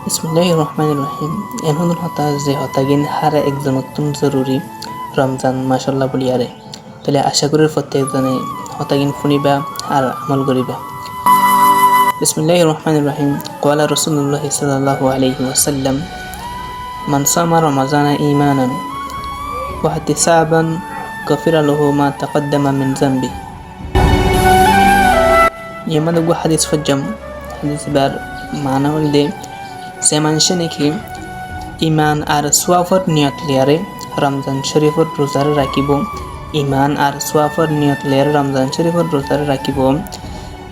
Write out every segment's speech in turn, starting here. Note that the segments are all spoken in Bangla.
বিসমিল্লাহির রহমানির রহিম। এখন হতা যে হতাগিন হারে একজন অত্যন্ত জরুরি রমজান মাসাল্লাহ বলিয়ারে তাহলে আশা করি প্রত্যেকজনে হতাগিন শুনিবা আর আমল করিবা। বিসমিল্লাহির রহমানির রহিম। ক্বালা রাসূলুল্লাহ সাল্লাল্লাহু আলাইহি ওয়াসাল্লাম মান সামা রমাজানা ঈমানান ওয়া ইহতিসাবান গফিরা লাহু মা তাকদ্দামা মিন যামবি। ইয়ামাদু হাদিস ফজম হাদিস বার মানা হলদে সে মানুষে নাকি ইমান আর সোয়াফর নিয়ত লিয়ারে রমজান শরীফর রোজার রাখিব। ইমান আর সোয়াফর নিয়ত লিয়ারে রমজান শরীফর রোজার রাখিব।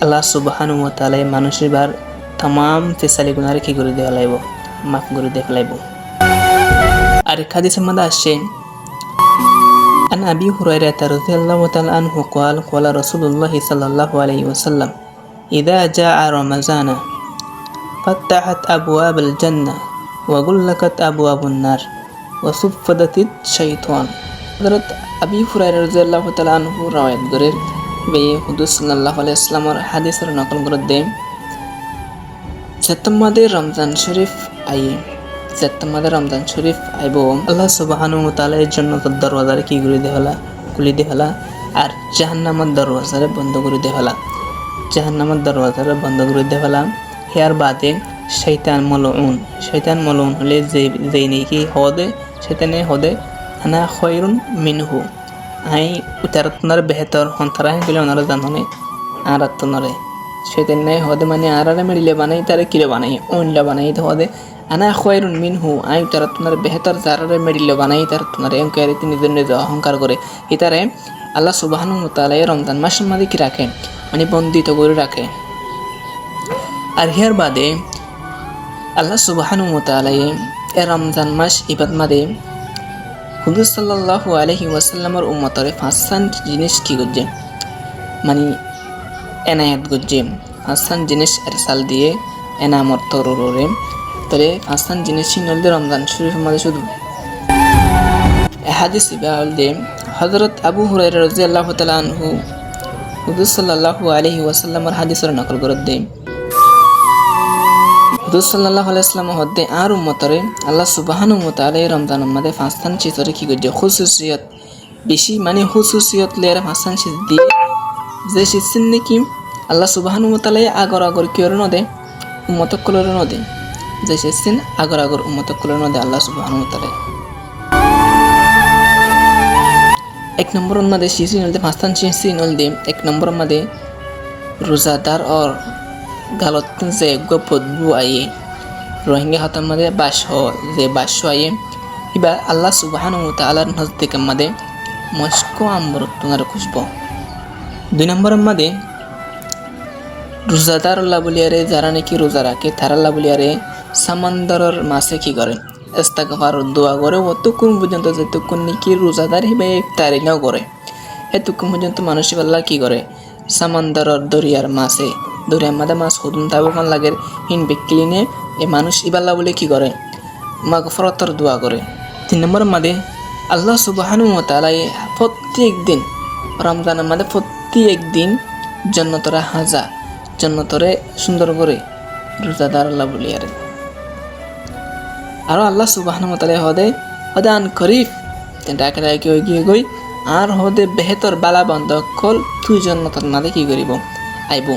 আল্লাহ সুবহানাহু ওয়া তাআলা মানুষের বার तमाम ফেসালি গুনাহ কি করে দেয়া লাইব, মাফ করে দেয়া লাইব। আর হাদিসের মধ্যে আসছে আন আবি হুরায়রা রাদিয়াল্লাহু তাআলা আনহু قال قال رسول الله صلى الله عليه وسلم إذا جاء رمضان فتحت أبواب الجنة وغلقت أبواب النار وصفدت الشيطان। হযরত আবি হুরায়রা রাদিয়াল্লাহু তাআলা আনহু রওয়ায়াত করেন বে হুজুর সাল্লাল্লাহু আলাইহি ওয়াসাল্লামের হাদিসের নকল করে দেন সেপ্টেম্বরে রমজান শরীফ আইব আল্লাহ সুবহানাহু ওয়া তাআলা এর জান্নাতের দরওয়াজা কি করে দেহলা খুলে দেহলা আর জাহান্নামের দরওয়াজা বন্ধ করে দেহলা। জাহান্নামের দরওয়াজা বন্ধ করে দেহলা। এর বাদে শয়তান মলউন হলে যে নাকি হদে শয়তানে হদে আনা খয়রুন মিনহু আই উতারতনার বেহতর হন্তরা গেলে ওনারা জাননে আর আত্মনরে শয়তান নাই হদে মানে আরারে মিলে বানাই তারে কিরে বানাই ওনলা বানাই হদে আনা খয়রুন মিনহু আই উতারতনার বেহতর জারারে মিলে বানাই তার তনারে এনকারে তিনি নিজে অহংকার করে ইতারে আল্লাহ সুবহানাহু ওয়া তাআলা রমজান মাসের মধ্যে কি রাখে মানে বন্দিত করে রাখে। আর এর বাদে আল্লাহ সুবহানাহু ওয়া তাআলা এই রমজান মাস ইবাদত মাদে হুজুর সাল্লাল্লাহু আলাইহি ওয়াসাল্লামের উম্মতরে পাঁচটা জিনিস কি করছে মানে এনায়েত করছে। পাঁচটা জিনিস এরসাল দিয়ে এনামত তরুরে তবে পাঁচটা জিনিস নলদে রমজান শরীফের মধ্যে শুধু হাদিস ইবাউলদে হযরত আবু হুরায়রা রাদিয়াল্লাহু তাআলা আনহু হুজুর সাল্লাল্লাহু আলাইহি ওয়াসাল্লামের হাদিসের নকল করে দেন। হুজুর সাল্লাল্লাহু আলাইহি ওয়াসাল্লাম হদে আর উম্মতরে আল্লাহ সুবহানাহু ওয়া তাআলা রমজানের মধ্যে পাঁচটা চিজরে কি করছে খুসুসিয়ত বেশি মানে খুসুসিয়ত লের পাঁচটা চিজ দিয়ে যে শিখছেন নাকি আল্লাহ সুবহানাহু ওয়া তাআলা আগর কি করে নদে উম্মতক করে নদে যে শিখছেন আগর উম্মতক করে নদে আল্লাহ সুবহানাহু ওয়া তাআলা এক নম্বর মধ্যে শিশি নলদে পাঁচটা শিশি নলদে এক নম্বর মধ্যে রোজাদার और গালত যে গপদবু আইয়ে রোহিঙ্গা হাতের মধ্যে বাস আইয়ে এবার আল্লাহ সুবহানাহু ওয়া তাআলার নজদিক মধ্যে মস্কো আমরতুনার খুশবো। দুই নম্বরের মধ্যে রোজাদার আল্লাহ বলিয়ারে যারা নাকি রোজা রাখে তারা আল্লাহ বলিয়ারে সামান্দরের মাসে কি করে ইস্তিগফার দোয়া করে অতক্ষণ পর্যন্ত যেতক্ষণ নাকি রোজাদার হিবে ইফতারি নাও করে এতক্ষণ পর্যন্ত মানুষ আল্লাহ কি করে সামান্দরের দরিয়ার মাসে দরিয়ার মাঝে মাছ হুদুম তাবুকান লাগে হিন বিক্লিনে এই মানুষ ইবাল্লাহ বলে কি করে মাগফিরাতের দোয়া করে। তিন নম্বরের মধ্যে আল্লাহ সুবহানাহু ওয়া তাআলা প্রত্যেক দিন রমজানের মধ্যে প্রত্যেক দিন জান্নাতরে জান্নাতরে সুন্দর করে রোজাদার আল্লাহ বলিয়ারে আর আল্লাহ সুবহানাহু ওয়া তাআলা হদে আন করিফ ডাকে গিয়ে গই আর হদে বেহতর বালা বন্ধ কল তুই জান্নাতের মধ্যে কি করিব আইব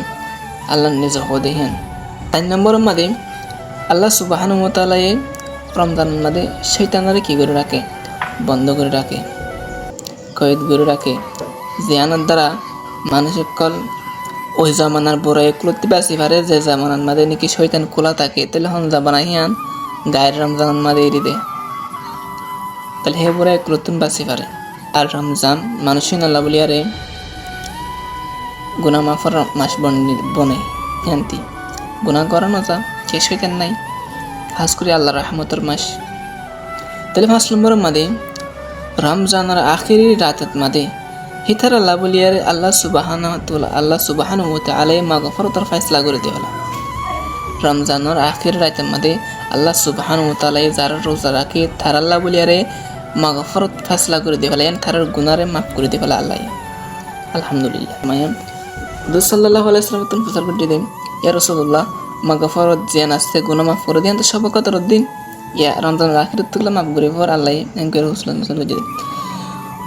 আল্লাহ নিজে হদে হেন। 4 নম্বরের মধ্যে আল্লাহ সুবহানাহু ওয়া তাআলা রমজানের মধ্যে শয়তানরে কি করে রাখে বন্ধ করে রাখে কয়েদ করে রাখে জিয়ানের দ্বারা মানুষের কল ওই জামানার বড় একলতি বাসি পারে যে জামানার মধ্যে নাকি শয়তান খোলা থাকে তাহলে হন জামানা হিয়ান গায়ের রমজানের মধ্যে এড়ি দেয় তাহলে হে বড় একলতুন বাসি পারে। আর রমজান মানুষের আল্লাহ বলিয়ারে গুনাহ মাফের মাস বনে শান্তি গুনাহ করানো যা শেষ হইতেন নাই খাস করে আল্লাহ রহমতের মাস। তাহলে 5 নম্বরের মধ্যে রমজানের আখিরি রাতের মধ্যে হিতার আল্লাহ বলিয়ারে আল্লাহ সুবহানাহু ওয়া তাআলা মাগফিরাতের ফয়সালা করে দেওয়া। রমজানের আখিরি রাতের মধ্যে আল্লাহ সুবহানাহু ওয়া তাআলা যারা রোজা রাখে তার আল্লাহ বলিয়ারে মাগফিরাত ফয়সালা করে দেওয়া তার গুনাহরে মাফ করে দেওয়া আল্লাহ। আলহামদুলিল্লাহ। হুজুর সাল্লাল্লাহু আলাইহি ওয়াসাল্লাম প্রচার করে দেন ইয়া রাসূলুল্লাহ মাগফরত জিয়ান আসতে গুনাহ মাফ করে দিন তো সব কতর দিন ইয়া রমজান আখিরাত তুলা মাফ করে পর আল্লাহ এনকে রাসূল সাল্লাল্লাহু আলাইহি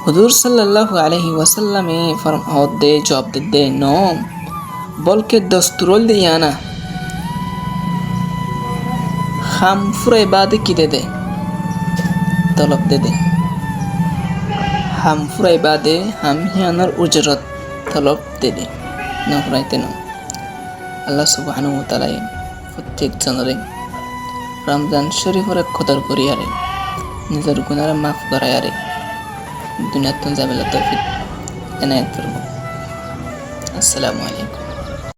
হুজুর সাল্লাল্লাহু আলাইহি ওয়াসাল্লামে ফরমাত দে জবাব দে নো বলকে দস্তুরল দিয়ানা হাম ফুরাই বাদে কি দে তলব দে হাম ফুরাই বাদে হাম হিয়ানোর উজরত তলব দে না ফুরাইতে না আল্লাহ সুবহানাহু ওয়া তাআলা প্রত্যেক জনরে রমজান শরীফের কদর করিয়ারে নিজের গুনাহ মাফ করায়ারে দুনিয়াত যাবে তৌফিক এনায়েত করব আসসালামু আলাইকুম